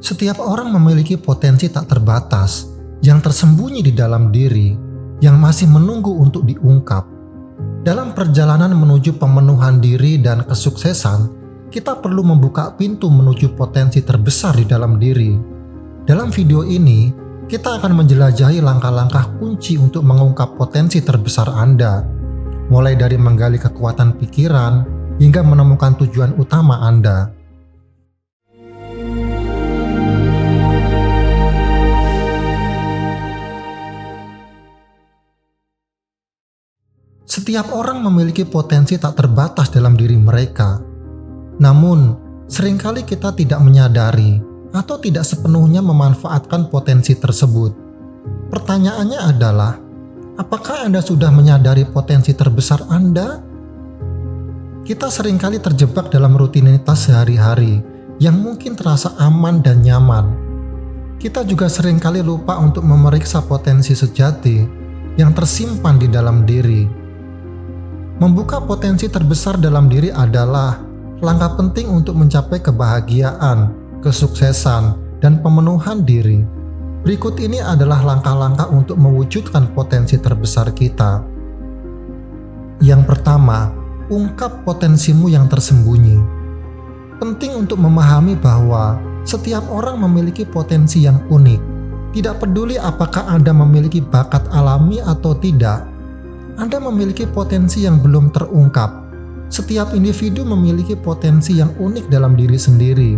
Setiap orang memiliki potensi tak terbatas yang tersembunyi di dalam diri yang masih menunggu untuk diungkap. Dalam perjalanan menuju pemenuhan diri dan kesuksesan, kita perlu membuka pintu menuju potensi terbesar di dalam diri. Dalam video ini, kita akan menjelajahi langkah-langkah kunci untuk mengungkap potensi terbesar Anda, mulai dari menggali kekuatan pikiran hingga menemukan tujuan utama Anda. Setiap orang memiliki potensi tak terbatas dalam diri mereka. Namun, seringkali kita tidak menyadari atau tidak sepenuhnya memanfaatkan potensi tersebut. Pertanyaannya adalah, apakah Anda sudah menyadari potensi terbesar Anda? Kita seringkali terjebak dalam rutinitas sehari-hari yang mungkin terasa aman dan nyaman. Kita juga seringkali lupa untuk memeriksa potensi sejati yang tersimpan di dalam diri. Membuka potensi terbesar dalam diri adalah langkah penting untuk mencapai kebahagiaan, kesuksesan, dan pemenuhan diri. Berikut ini adalah langkah-langkah untuk mewujudkan potensi terbesar kita. Yang pertama, ungkap potensimu yang tersembunyi. Penting untuk memahami bahwa setiap orang memiliki potensi yang unik. Tidak peduli apakah Anda memiliki bakat alami atau tidak, Anda memiliki potensi yang belum terungkap. Setiap individu memiliki potensi yang unik dalam diri sendiri.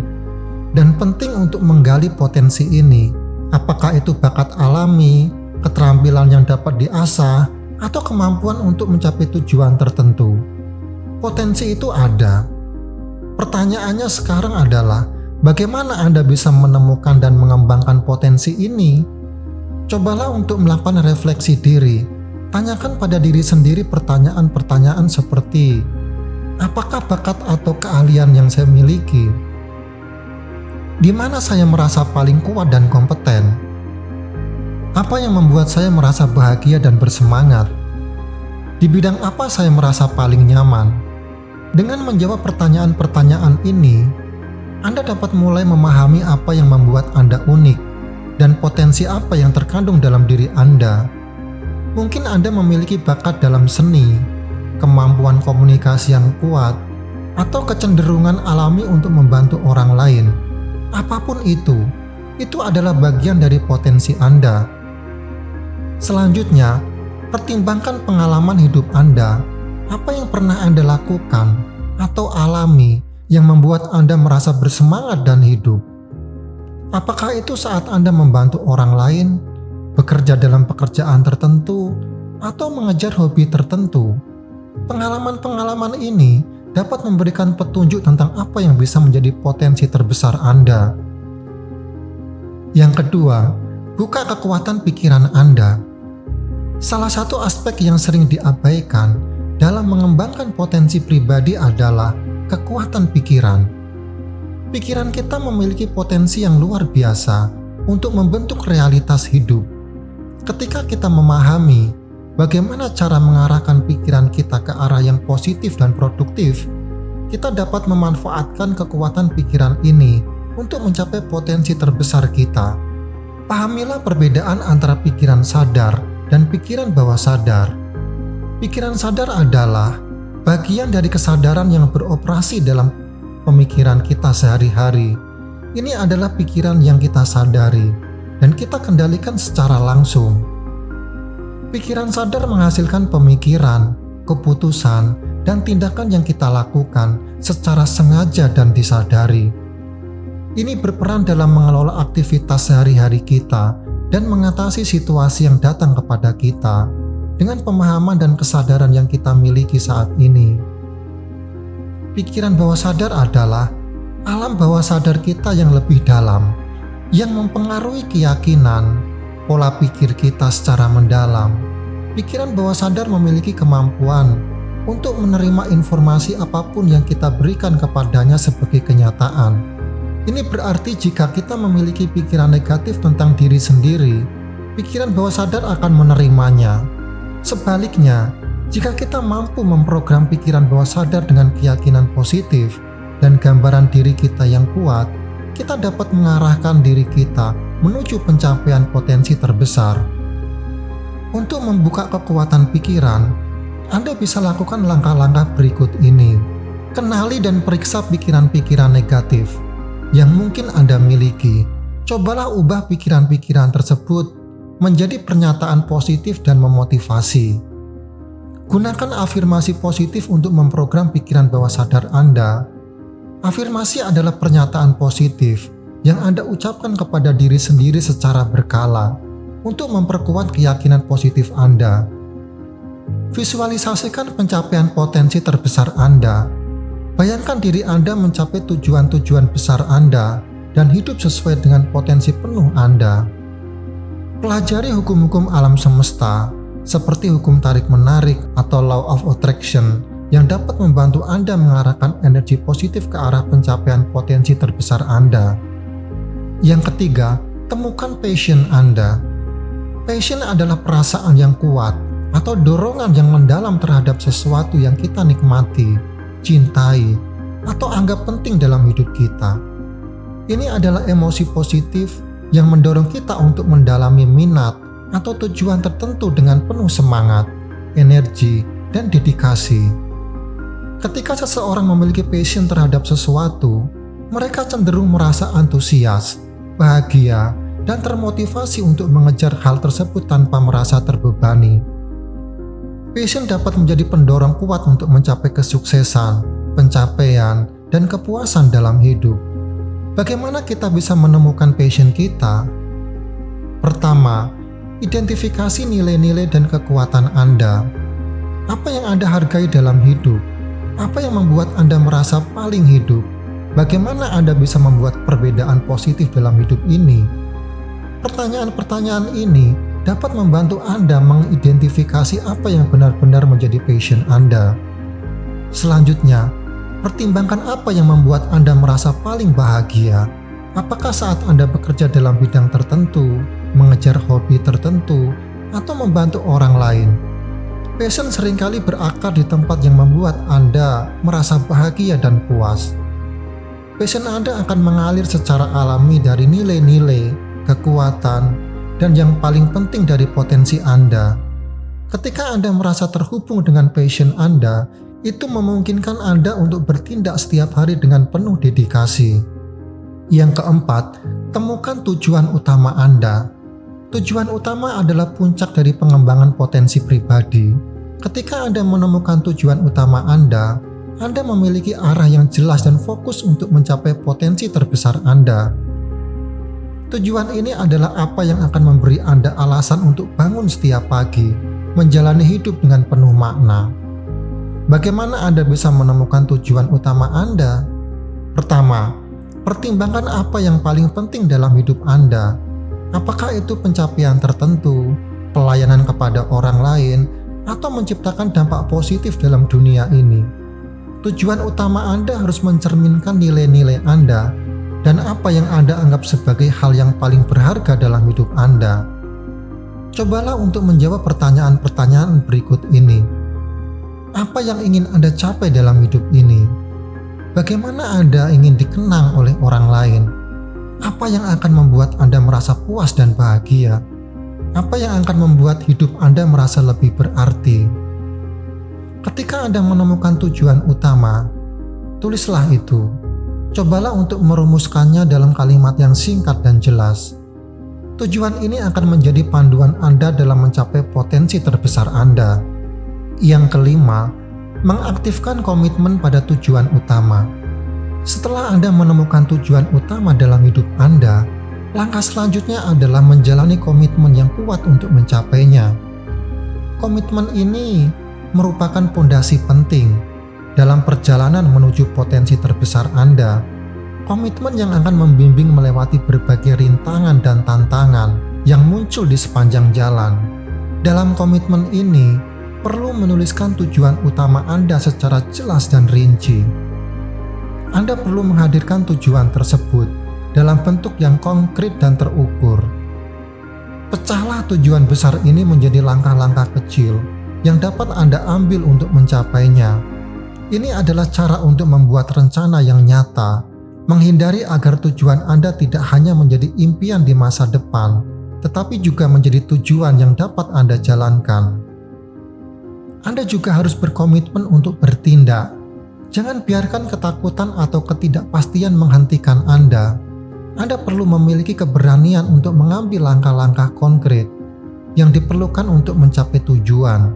Dan penting untuk menggali potensi ini, apakah itu bakat alami, keterampilan yang dapat diasah, atau kemampuan untuk mencapai tujuan tertentu. Potensi itu ada. Pertanyaannya sekarang adalah, bagaimana Anda bisa menemukan dan mengembangkan potensi ini? Cobalah untuk melakukan refleksi diri. Tanyakan pada diri sendiri pertanyaan-pertanyaan seperti, apakah bakat atau keahlian yang saya miliki? Di mana saya merasa paling kuat dan kompeten? Apa yang membuat saya merasa bahagia dan bersemangat? Di bidang apa saya merasa paling nyaman? Dengan menjawab pertanyaan-pertanyaan ini, Anda dapat mulai memahami apa yang membuat Anda unik dan potensi apa yang terkandung dalam diri Anda. Mungkin Anda memiliki bakat dalam seni, kemampuan komunikasi yang kuat, atau kecenderungan alami untuk membantu orang lain. Apapun itu adalah bagian dari potensi Anda. Selanjutnya, pertimbangkan pengalaman hidup Anda. Apa yang pernah Anda lakukan atau alami yang membuat Anda merasa bersemangat dan hidup? Apakah itu saat Anda membantu orang lain, bekerja dalam pekerjaan tertentu, atau mengejar hobi tertentu? Pengalaman-pengalaman ini dapat memberikan petunjuk tentang apa yang bisa menjadi potensi terbesar Anda. Yang kedua, buka kekuatan pikiran Anda. Salah satu aspek yang sering diabaikan dalam mengembangkan potensi pribadi adalah kekuatan pikiran. Pikiran kita memiliki potensi yang luar biasa untuk membentuk realitas hidup. Ketika kita memahami bagaimana cara mengarahkan pikiran kita ke arah yang positif dan produktif, kita dapat memanfaatkan kekuatan pikiran ini untuk mencapai potensi terbesar kita. Pahamilah perbedaan antara pikiran sadar dan pikiran bawah sadar. Pikiran sadar adalah bagian dari kesadaran yang beroperasi dalam pemikiran kita sehari-hari. Ini adalah pikiran yang kita sadari dan kita kendalikan secara langsung. Pikiran sadar menghasilkan pemikiran, keputusan, dan tindakan yang kita lakukan secara sengaja dan disadari. Ini berperan dalam mengelola aktivitas sehari-hari kita dan mengatasi situasi yang datang kepada kita dengan pemahaman dan kesadaran yang kita miliki saat ini. Pikiran bawah sadar adalah alam bawah sadar kita yang lebih dalam, yang mempengaruhi keyakinan, pola pikir kita secara mendalam. Pikiran bawah sadar memiliki kemampuan untuk menerima informasi apapun yang kita berikan kepadanya sebagai kenyataan. Ini berarti jika kita memiliki pikiran negatif tentang diri sendiri, pikiran bawah sadar akan menerimanya. Sebaliknya, jika kita mampu memprogram pikiran bawah sadar dengan keyakinan positif dan gambaran diri kita yang kuat, kita dapat mengarahkan diri kita menuju pencapaian potensi terbesar. Untuk membuka kekuatan pikiran, Anda bisa lakukan langkah-langkah berikut ini. Kenali dan periksa pikiran-pikiran negatif yang mungkin Anda miliki. Cobalah ubah pikiran-pikiran tersebut menjadi pernyataan positif dan memotivasi. Gunakan afirmasi positif untuk memprogram pikiran bawah sadar Anda. Afirmasi adalah pernyataan positif yang Anda ucapkan kepada diri sendiri secara berkala untuk memperkuat keyakinan positif Anda. Visualisasikan pencapaian potensi terbesar Anda. Bayangkan diri Anda mencapai tujuan-tujuan besar Anda dan hidup sesuai dengan potensi penuh Anda. Pelajari hukum-hukum alam semesta seperti hukum tarik-menarik atau law of attraction yang dapat membantu Anda mengarahkan energi positif ke arah pencapaian potensi terbesar Anda. Yang ketiga, temukan passion Anda. Passion adalah perasaan yang kuat atau dorongan yang mendalam terhadap sesuatu yang kita nikmati, cintai, atau anggap penting dalam hidup kita. Ini adalah emosi positif yang mendorong kita untuk mendalami minat atau tujuan tertentu dengan penuh semangat, energi, dan dedikasi. Ketika seseorang memiliki passion terhadap sesuatu, mereka cenderung merasa antusias, bahagia, dan termotivasi untuk mengejar hal tersebut tanpa merasa terbebani. Passion dapat menjadi pendorong kuat untuk mencapai kesuksesan, pencapaian, dan kepuasan dalam hidup. Bagaimana kita bisa menemukan passion kita? Pertama, identifikasi nilai-nilai dan kekuatan Anda. Apa yang Anda hargai dalam hidup? Apa yang membuat Anda merasa paling hidup? Bagaimana Anda bisa membuat perbedaan positif dalam hidup ini? Pertanyaan-pertanyaan ini dapat membantu Anda mengidentifikasi apa yang benar-benar menjadi passion Anda. Selanjutnya, pertimbangkan apa yang membuat Anda merasa paling bahagia. Apakah saat Anda bekerja dalam bidang tertentu, mengejar hobi tertentu, atau membantu orang lain? Passion seringkali berakar di tempat yang membuat Anda merasa bahagia dan puas. Passion Anda akan mengalir secara alami dari nilai-nilai, kekuatan, dan yang paling penting dari potensi Anda. Ketika Anda merasa terhubung dengan passion Anda, itu memungkinkan Anda untuk bertindak setiap hari dengan penuh dedikasi. Yang keempat, temukan tujuan utama Anda. Tujuan utama adalah puncak dari pengembangan potensi pribadi. Ketika Anda menemukan tujuan utama Anda memiliki arah yang jelas dan fokus untuk mencapai potensi terbesar Anda. Tujuan ini adalah apa yang akan memberi Anda alasan untuk bangun setiap pagi, menjalani hidup dengan penuh makna. Bagaimana Anda bisa menemukan tujuan utama Anda? Pertama, pertimbangkan apa yang paling penting dalam hidup Anda. Apakah itu pencapaian tertentu, pelayanan kepada orang lain, atau menciptakan dampak positif dalam dunia ini? Tujuan utama Anda harus mencerminkan nilai-nilai Anda dan apa yang Anda anggap sebagai hal yang paling berharga dalam hidup Anda. Cobalah untuk menjawab pertanyaan-pertanyaan berikut ini. Apa yang ingin Anda capai dalam hidup ini? Bagaimana Anda ingin dikenang oleh orang lain? Apa yang akan membuat Anda merasa puas dan bahagia? Apa yang akan membuat hidup Anda merasa lebih berarti? Ketika Anda menemukan tujuan utama, tulislah itu. Cobalah untuk merumuskannya dalam kalimat yang singkat dan jelas. Tujuan ini akan menjadi panduan Anda dalam mencapai potensi terbesar Anda. Yang kelima, mengaktifkan komitmen pada tujuan utama. Setelah Anda menemukan tujuan utama dalam hidup Anda, langkah selanjutnya adalah menjalani komitmen yang kuat untuk mencapainya. Komitmen ini merupakan fondasi penting dalam perjalanan menuju potensi terbesar Anda. Komitmen yang akan membimbing melewati berbagai rintangan dan tantangan yang muncul di sepanjang jalan. Dalam komitmen ini, perlu menuliskan tujuan utama Anda secara jelas dan rinci. Anda perlu menghadirkan tujuan tersebut dalam bentuk yang konkret dan terukur. Pecahlah tujuan besar ini menjadi langkah-langkah kecil yang dapat Anda ambil untuk mencapainya. Ini adalah cara untuk membuat rencana yang nyata Menghindari agar tujuan Anda tidak hanya menjadi impian di masa depan, tetapi juga menjadi tujuan yang dapat Anda jalankan. Anda juga harus berkomitmen untuk bertindak. Jangan biarkan ketakutan atau ketidakpastian menghentikan Anda. Anda perlu memiliki keberanian untuk mengambil langkah-langkah konkret yang diperlukan untuk mencapai tujuan.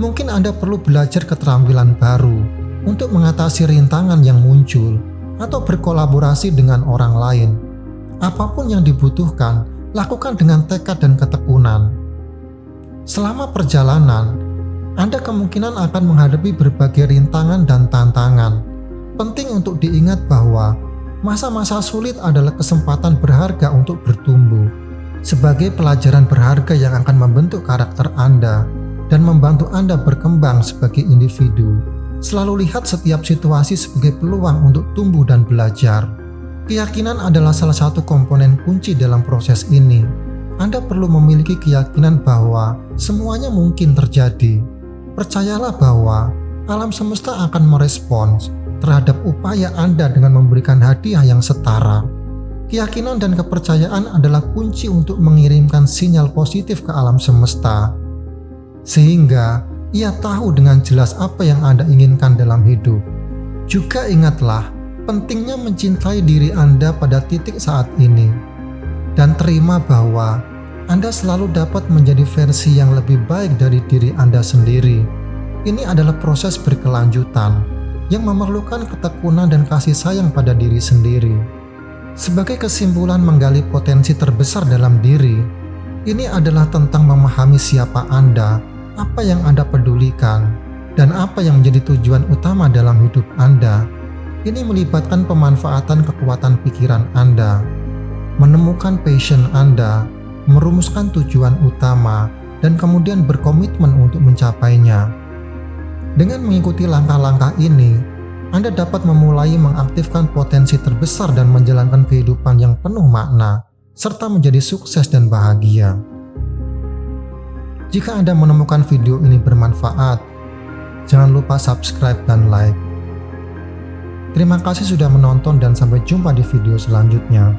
Mungkin Anda perlu belajar keterampilan baru untuk mengatasi rintangan yang muncul atau berkolaborasi dengan orang lain. Apapun yang dibutuhkan, lakukan dengan tekad dan ketekunan. Selama perjalanan, Anda kemungkinan akan menghadapi berbagai rintangan dan tantangan. Penting untuk diingat bahwa masa-masa sulit adalah kesempatan berharga untuk bertumbuh, sebagai pelajaran berharga yang akan membentuk karakter Anda dan membantu Anda berkembang sebagai individu. Selalu lihat setiap situasi sebagai peluang untuk tumbuh dan belajar. Keyakinan adalah salah satu komponen kunci dalam proses ini. Anda perlu memiliki keyakinan bahwa semuanya mungkin terjadi. Percayalah bahwa alam semesta akan merespons terhadap upaya Anda dengan memberikan hadiah yang setara. Keyakinan dan kepercayaan adalah kunci untuk mengirimkan sinyal positif ke alam semesta, sehingga ia tahu dengan jelas apa yang Anda inginkan dalam hidup. Juga ingatlah pentingnya mencintai diri Anda pada titik saat ini, dan terima bahwa Anda selalu dapat menjadi versi yang lebih baik dari diri Anda sendiri. Ini adalah proses berkelanjutan yang memerlukan ketekunan dan kasih sayang pada diri sendiri. Sebagai kesimpulan menggali potensi terbesar dalam diri, ini adalah tentang memahami siapa Anda, apa yang Anda pedulikan, dan apa yang menjadi tujuan utama dalam hidup Anda. Ini melibatkan pemanfaatan kekuatan pikiran Anda, menemukan passion Anda, merumuskan tujuan utama, dan kemudian berkomitmen untuk mencapainya. Dengan mengikuti langkah-langkah ini, Anda dapat memulai mengaktifkan potensi terbesar dan menjalankan kehidupan yang penuh makna, serta menjadi sukses dan bahagia. Jika Anda menemukan video ini bermanfaat, jangan lupa subscribe dan like. Terima kasih sudah menonton dan sampai jumpa di video selanjutnya.